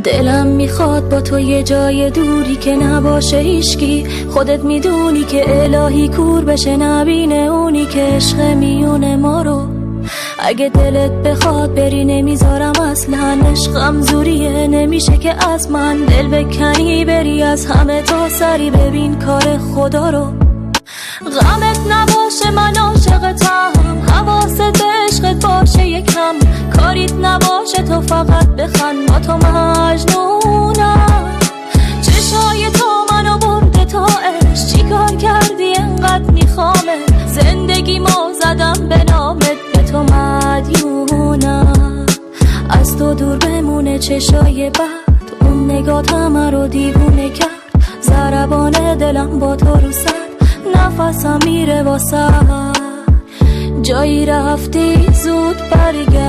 دلم میخواد با تو یه جای دوری که نباشه هیشکی. خودت میدونی که الهی کور بشه نبینه اونی که عشق میونه ما رو. اگه دلت بخواد بری نمیذارم اصلا، عشقم زوریه نمیشه که از من دل بکنی بری از همه تا سری ببین کار خدا رو. غمت نباشه من عاشقتم، حواست عشقت باشه یکم، کاریت نباشه تو فقط بخند با تو مجنونم. چشای تو منو برده تا عشق، چی کار کردی انقدر میخوامه، زندگی ما زدم به نامت به تو مدیونم. از تو دور بمونه چشای بد، اون نگات همه رو دیوونه کرد، ضربان دلم با تو رو سر، نفسم میره واسه جایی رفتی زود برگرد.